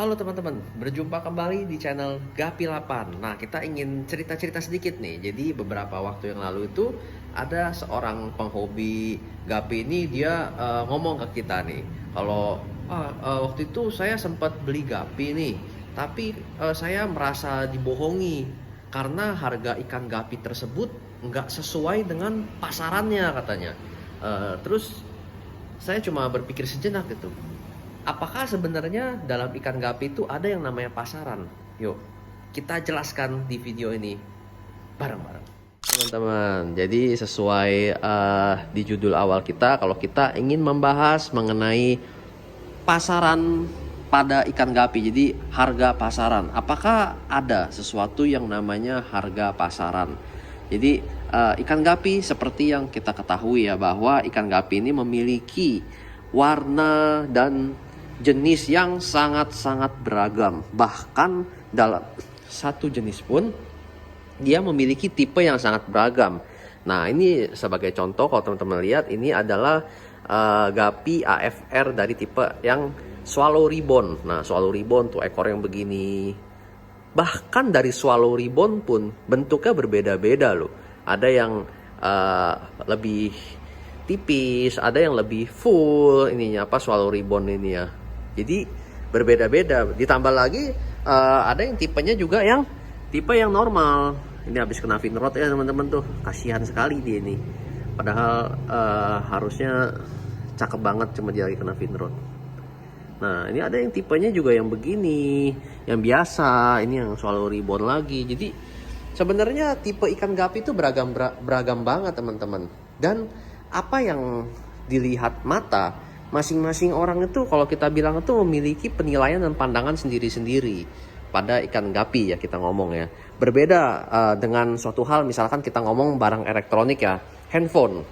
Halo teman-teman, berjumpa kembali di channel Gapi 8. Nah, kita ingin cerita-cerita sedikit nih. Jadi beberapa waktu yang lalu itu ada seorang penghobi Gapi ini dia ngomong ke kita nih. Kalau waktu itu saya sempat beli Gapi nih, tapi saya merasa dibohongi karena harga ikan Gapi tersebut nggak sesuai dengan pasarannya katanya. Terus saya cuma berpikir sejenak gitu. Apakah sebenarnya dalam ikan gapi itu ada yang namanya pasaran? Yuk, kita jelaskan di video ini bareng-bareng. Teman-teman, jadi sesuai di judul awal kita, kalau kita ingin membahas mengenai pasaran pada ikan gapi, jadi harga pasaran. Apakah ada sesuatu yang namanya harga pasaran? Jadi ikan gapi seperti yang kita ketahui ya, bahwa ikan gapi ini memiliki warna dan jenis yang sangat-sangat beragam. Bahkan dalam satu jenis pun dia memiliki tipe yang sangat beragam. Nah, ini sebagai contoh, kalau teman-teman lihat, ini adalah Gapi AFR dari tipe yang swallow ribbon. Nah, swallow ribbon tuh ekor yang begini. Bahkan dari swallow ribbon pun bentuknya berbeda-beda loh. Ada yang lebih tipis, ada yang lebih full ininya swallow ribbon ini ya. Jadi berbeda-beda. Ditambah lagi ada yang tipenya juga yang tipe yang normal. Ini habis kena fin rot ya teman-teman tuh. Kasihan sekali dia ini. Padahal harusnya cakep banget, cuma dia lagi kena fin rot. Nah, ini ada yang tipenya juga yang begini, yang biasa. Ini yang swallow ribbon lagi. Jadi sebenarnya tipe ikan gapi itu beragam banget teman-teman. Dan apa yang dilihat mata, masing-masing orang itu kalau kita bilang itu memiliki penilaian dan pandangan sendiri-sendiri pada ikan gapi ya, kita ngomong ya. Berbeda dengan suatu hal, misalkan kita ngomong barang elektronik ya, handphone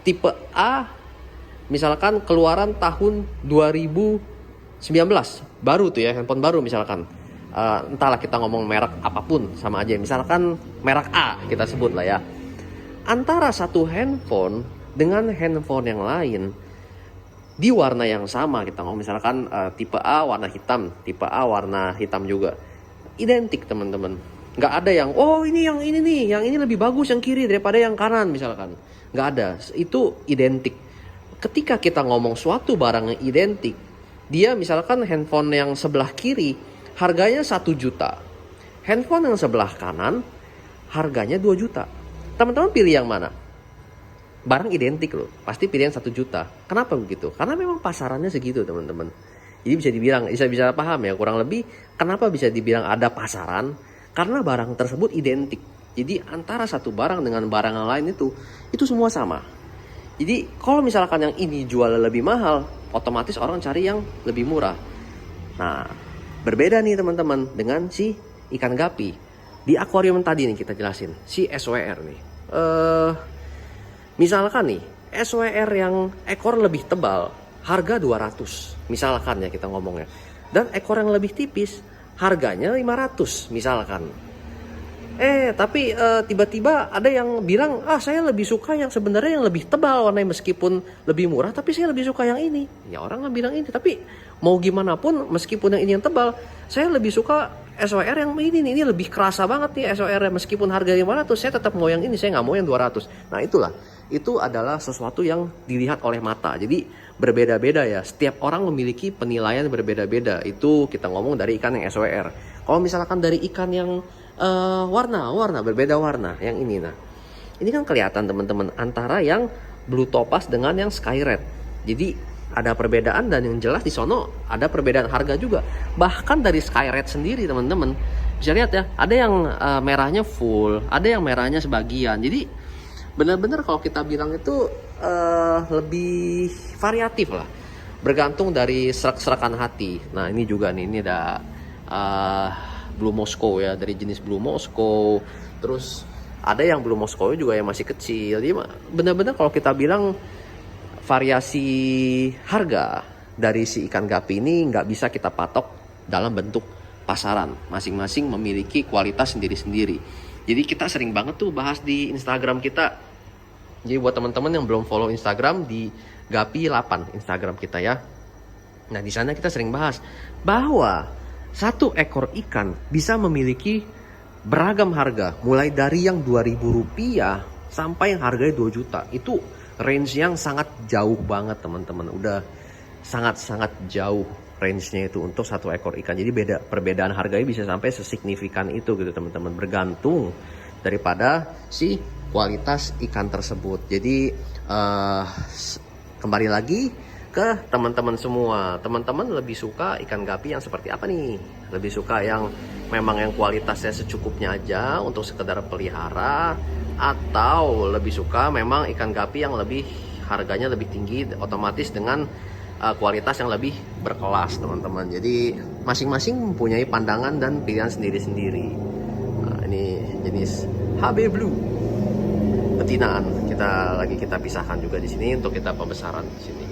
tipe A misalkan keluaran tahun 2019, baru tuh ya, handphone baru misalkan. Entahlah kita ngomong merek apapun sama aja, misalkan merek A kita sebut lah ya. Antara satu handphone dengan handphone yang lain di warna yang sama, kita ngomong misalkan tipe A warna hitam, tipe A warna hitam juga, identik teman-teman. Nggak ada yang ini yang ini nih, yang ini lebih bagus yang kiri daripada yang kanan misalkan. Nggak ada, itu identik. Ketika kita ngomong suatu barang yang identik, dia misalkan handphone yang sebelah kiri harganya 1 juta, handphone yang sebelah kanan harganya 2 juta. Teman-teman pilih yang mana? Barang identik loh, pasti pilihan 1 juta. Kenapa begitu? Karena memang pasarannya segitu teman-teman. Jadi bisa dibilang, bisa paham ya kurang lebih kenapa bisa dibilang ada pasaran. Karena barang tersebut identik. Jadi antara satu barang dengan barang yang lain itu semua sama. Jadi kalau misalkan yang ini jual lebih mahal, otomatis orang cari yang lebih murah. Nah, berbeda nih teman-teman dengan si ikan gapi. Di akuarium tadi nih kita jelasin, si SWR nih. Misalkan nih, SWR yang ekor lebih tebal, harga 200. Misalkan ya kita ngomongnya. Dan ekor yang lebih tipis, harganya 500 misalkan. Tapi tiba-tiba ada yang bilang, saya lebih suka yang sebenarnya yang lebih tebal warnanya, meskipun lebih murah, tapi saya lebih suka yang ini. Ya orang nggak bilang ini, tapi mau gimana pun meskipun yang ini yang tebal, saya lebih suka SWR yang ini lebih kerasa banget nih SWR, meskipun harga 500, saya tetap mau yang ini, saya nggak mau yang 200. Nah itulah, itu adalah sesuatu yang dilihat oleh mata. Jadi berbeda-beda ya, setiap orang memiliki penilaian berbeda-beda. Itu kita ngomong dari ikan yang SWR. Kalau misalkan dari ikan yang warna berbeda warna, yang ini, nah ini kan kelihatan teman-teman antara yang blue topaz dengan yang sky red. Jadi ada perbedaan, dan yang jelas di sono ada perbedaan harga juga. Bahkan dari sky red sendiri teman-teman bisa lihat ya, ada yang merahnya full, ada yang merahnya sebagian. Jadi benar-benar kalau kita bilang itu lebih variatif lah, bergantung dari serak-serakan hati. Nah ini juga nih, ini ada Blue Moscow ya, dari jenis Blue Moscow. Terus ada yang Blue Moscow juga yang masih kecil. Jadi benar-benar kalau kita bilang variasi harga dari si ikan gapi ini nggak bisa kita patok dalam bentuk pasaran. Masing-masing memiliki kualitas sendiri-sendiri. Jadi kita sering banget tuh bahas di Instagram kita. Jadi buat teman-teman yang belum follow Instagram, di Gapi 8 Instagram kita ya. Nah, di sana kita sering bahas bahwa satu ekor ikan bisa memiliki beragam harga, mulai dari yang Rp2.000 sampai yang harganya 2 juta. Itu range yang sangat jauh banget teman-teman. Udah sangat-sangat jauh range-nya itu untuk satu ekor ikan. Jadi perbedaan harganya bisa sampai sesignifikan itu gitu teman-teman, bergantung daripada si kualitas ikan tersebut. Jadi kembali lagi ke teman-teman semua. Teman-teman lebih suka ikan gapi yang seperti apa nih? Lebih suka yang memang yang kualitasnya secukupnya aja untuk sekedar pelihara, atau lebih suka memang ikan gapi yang lebih harganya lebih tinggi, otomatis dengan kualitas yang lebih berkelas teman-teman. Jadi masing-masing mempunyai pandangan dan pilihan sendiri-sendiri. Nah, ini jenis HB Blue betinaan. Kita pisahkan juga di sini untuk kita pembesaran di sini.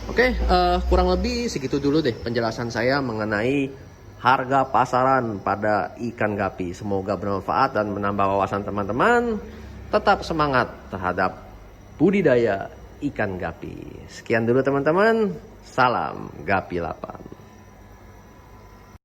Oke, kurang lebih segitu dulu deh penjelasan saya mengenai harga pasaran pada ikan gapi. Semoga bermanfaat dan menambah wawasan teman-teman. Tetap semangat terhadap budidaya ikan gapi. Sekian dulu teman-teman. Salam Gapi 8.